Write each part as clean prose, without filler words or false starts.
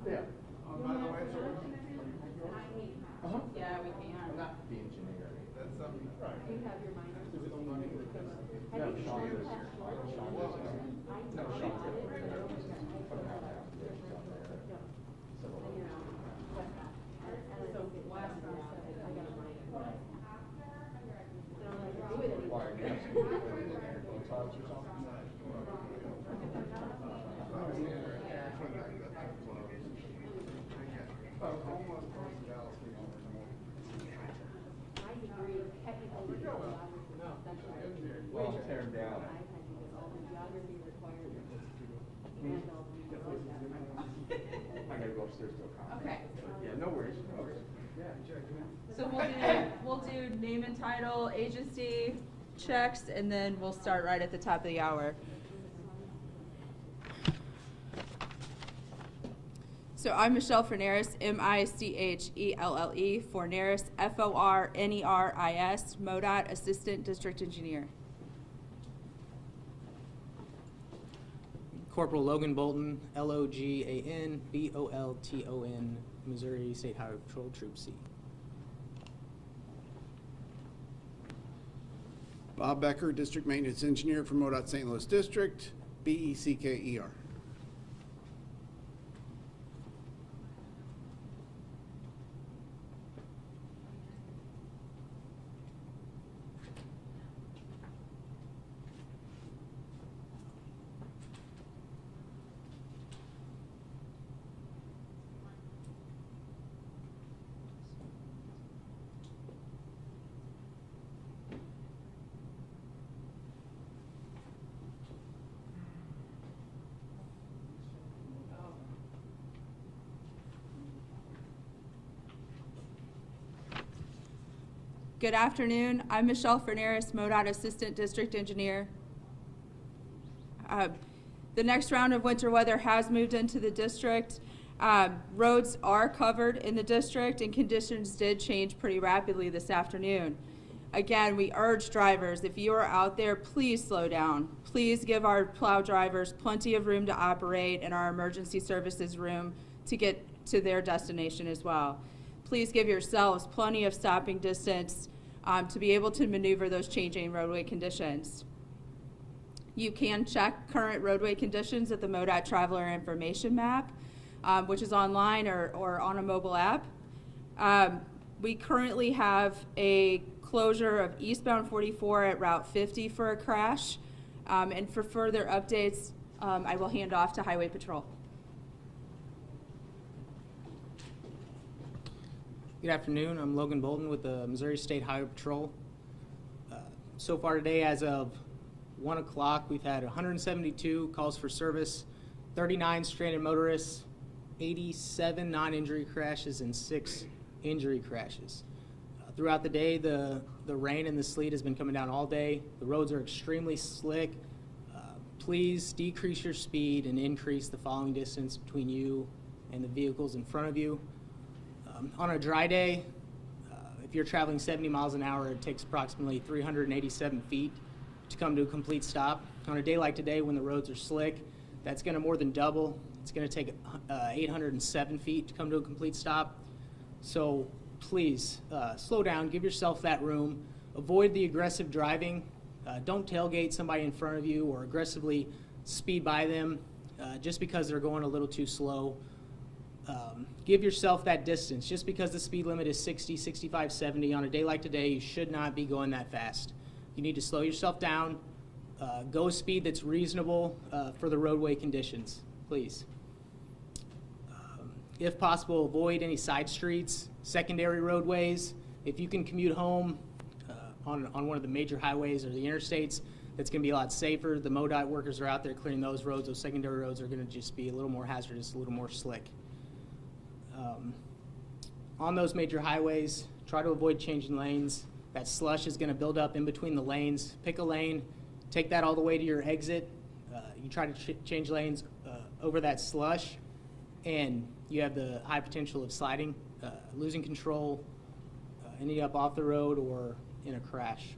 Yeah. Yeah, we can. I'm not the engineer. That's something. Right. You have your minor. No, Sean is here. No, Sean is here. No, Sean's here. So last round, I got a minor. Why, are you asking me to put it in there, go touch or something? Well, tear them down. I gotta go upstairs to a conference. Okay. Yeah, no worries, no worries. Yeah. So we'll do name and title, agency, checks, and then we'll start right at the top of the hour. So I'm Michelle Forneris, Michelle, Forneris, Forneris, MoDOT Assistant District Engineer. Corporal Logan Bolton, Logan Bolton, Missouri State Highway Patrol, Troop C. Bob Becker, District Maintenance Engineer for MoDOT St. Louis District, BECKER. Good afternoon. I'm Michelle Forneris, MoDOT Assistant District Engineer. The next round of winter weather has moved into the district. Roads are covered in the district and conditions did change pretty rapidly this afternoon. Again, we urge drivers, if you are out there, please slow down. Please give our plow drivers plenty of room to operate and our emergency services room to get to their destination as well. Please give yourselves plenty of stopping distance to be able to maneuver those changing roadway conditions. You can check current roadway conditions at the MoDOT Traveler Information Map, which is online or on a mobile app. We currently have a closure of eastbound 44 at Route 50 for a crash. And for further updates, I will hand off to Highway Patrol. Good afternoon. I'm Logan Bolton with the Missouri State Highway Patrol. So far today, as of 1 o'clock, we've had 172 calls for service, 39 stranded motorists, 87 non-injury crashes, and 6 injury crashes. Throughout the day, the rain and the sleet has been coming down all day. The roads are extremely slick. Please decrease your speed and increase the following distance between you and the vehicles in front of you. On a dry day, if you're traveling 70 miles an hour, it takes approximately 387 feet to come to a complete stop. On a day like today, when the roads are slick, that's going to more than double. It's going to take 807 feet to come to a complete stop. So please slow down, give yourself that room, avoid the aggressive driving. Don't tailgate somebody in front of you or aggressively speed by them just because they're going a little too slow. Give yourself that distance. Just because the speed limit is 60, 65, 70, on a day like today, you should not be going that fast. You need to slow yourself down, go a speed that's reasonable for the roadway conditions, please. If possible, avoid any side streets, secondary roadways. If you can commute home on one of the major highways or the interstates, that's going to be a lot safer. The MoDOT workers are out there clearing those roads. Those secondary roads are going to just be a little more hazardous, a little more slick. On those major highways, try to avoid changing lanes. That slush is going to build up in between the lanes. Pick a lane, take that all the way to your exit. You try to change lanes over that slush, and you have the high potential of sliding, losing control, ending up off the road or in a crash.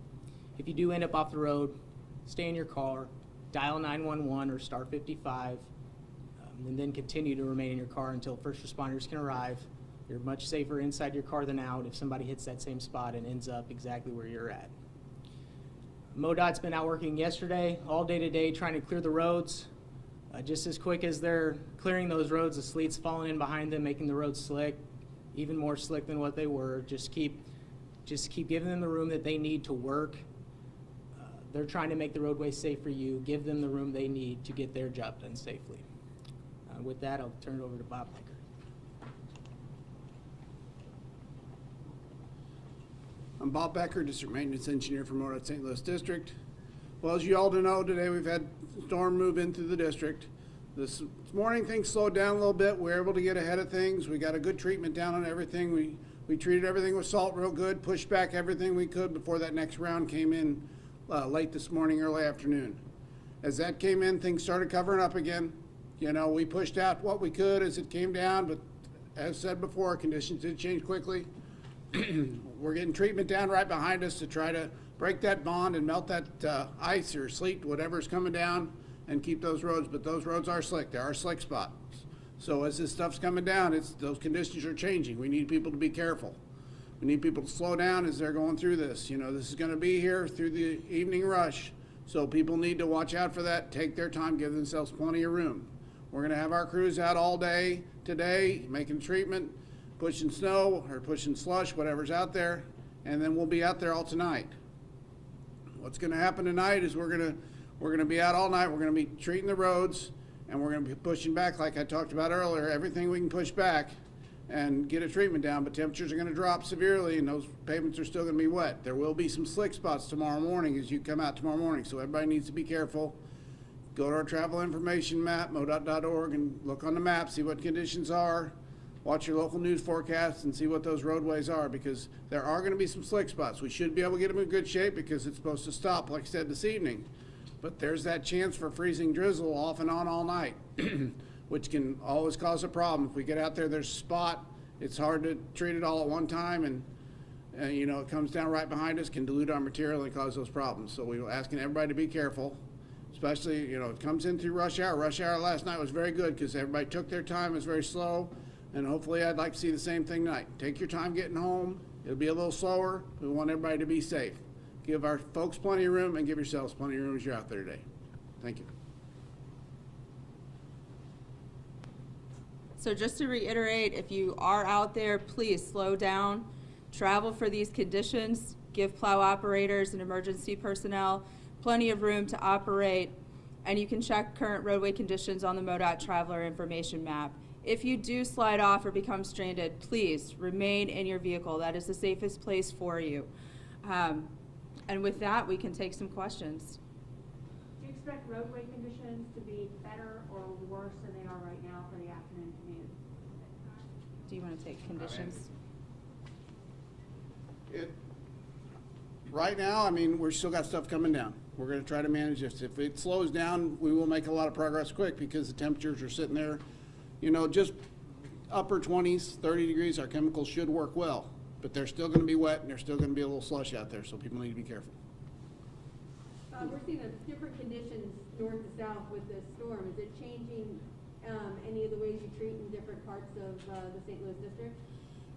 If you do end up off the road, stay in your car, dial 911 or star 55, and then continue to remain in your car until first responders can arrive. You're much safer inside your car than out if somebody hits that same spot and ends up exactly where you're at. MoDOT's been out working yesterday, all day today, trying to clear the roads. Just as quick as they're clearing those roads, the sleet's falling in behind them, making the roads slick, even more slick than what they were. Just keep giving them the room that they need to work. They're trying to make the roadway safe for you. Give them the room they need to get their job done safely. With that, I'll turn it over to Bob Becker. I'm Bob Becker, District Maintenance Engineer for MoDOT St. Louis District. Well, as you all know, today we've had a storm move into the district. This morning things slowed down a little bit. We were able to get ahead of things. We got a good treatment down on everything. We treated everything with salt real good, pushed back everything we could before that next round came in late this morning, early afternoon. As that came in, things started covering up again. You know, we pushed out what we could as it came down, but as said before, conditions did change quickly. We're getting treatment down right behind us to try to break that bond and melt that ice or sleet, whatever's coming down, and keep those roads. But those roads are slick. There are slick spots. So as this stuff's coming down, those conditions are changing. We need people to be careful. We need people to slow down as they're going through this. You know, this is going to be here through the evening rush, so people need to watch out for that, take their time, give themselves plenty of room. We're going to have our crews out all day today, making treatment, pushing snow or pushing slush, whatever's out there, and then we'll be out there all tonight. What's going to happen tonight is we're going to be out all night. We're going to be treating the roads, and we're going to be pushing back, like I talked about earlier, everything we can push back and get a treatment down, but temperatures are going to drop severely, and those pavements are still going to be wet. There will be some slick spots tomorrow morning as you come out tomorrow morning, so everybody needs to be careful. Go to our travel information map, MoDOT.org, and look on the map, see what conditions are. Watch your local news forecasts and see what those roadways are, because there are going to be some slick spots. We should be able to get them in good shape because it's supposed to stop, like I said, this evening. But there's that chance for freezing drizzle off and on all night, which can always cause a problem. If we get out there, there's a spot. It's hard to treat it all at one time, and you know, it comes down right behind us, can dilute our material and cause those problems. So we're asking everybody to be careful, especially, you know, it comes in through rush hour. Rush hour last night was very good because everybody took their time. It was very slow, and hopefully I'd like to see the same thing tonight. Take your time getting home. It'll be a little slower. We want everybody to be safe. Give our folks plenty of room and give yourselves plenty of room as you're out there today. Thank you. So just to reiterate, if you are out there, please slow down, travel for these conditions, give plow operators and emergency personnel plenty of room to operate, and you can check current roadway conditions on the MoDOT Traveler Information Map. If you do slide off or become stranded, please remain in your vehicle. That is the safest place for you. And with that, we can take some questions. Do you expect roadway conditions to be better or worse than they are right now for the afternoon commute? Do you want to take conditions? Right now, I mean, we're still got stuff coming down. We're going to try to manage this. If it slows down, we will make a lot of progress quick because the temperatures are sitting there, you know, just upper 20s, 30 degrees. Our chemicals should work well, but they're still going to be wet and there's still going to be a little slush out there, so people need to be careful. We're seeing different conditions north to south with this storm. Is it changing any of the ways you treat in different parts of the St. Louis district?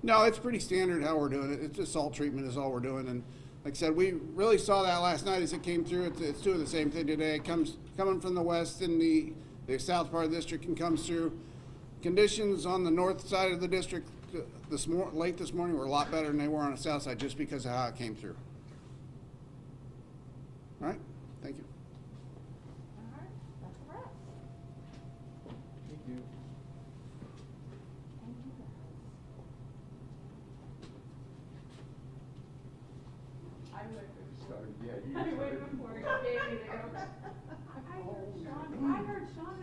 No, it's pretty standard how we're doing it. It's just salt treatment is all we're doing. And like I said, we really saw that last night as it came through. It's doing the same thing today. It coming from the west and the south part of the district and comes through. Conditions on the north side of the district late this morning were a lot better than they were on the south side just because of how it came through. All right, thank you. All right, that's a wrap. Thank you. Thank you guys. I would. Started, yeah, you I started. waited for you, Jamie there. I heard Sean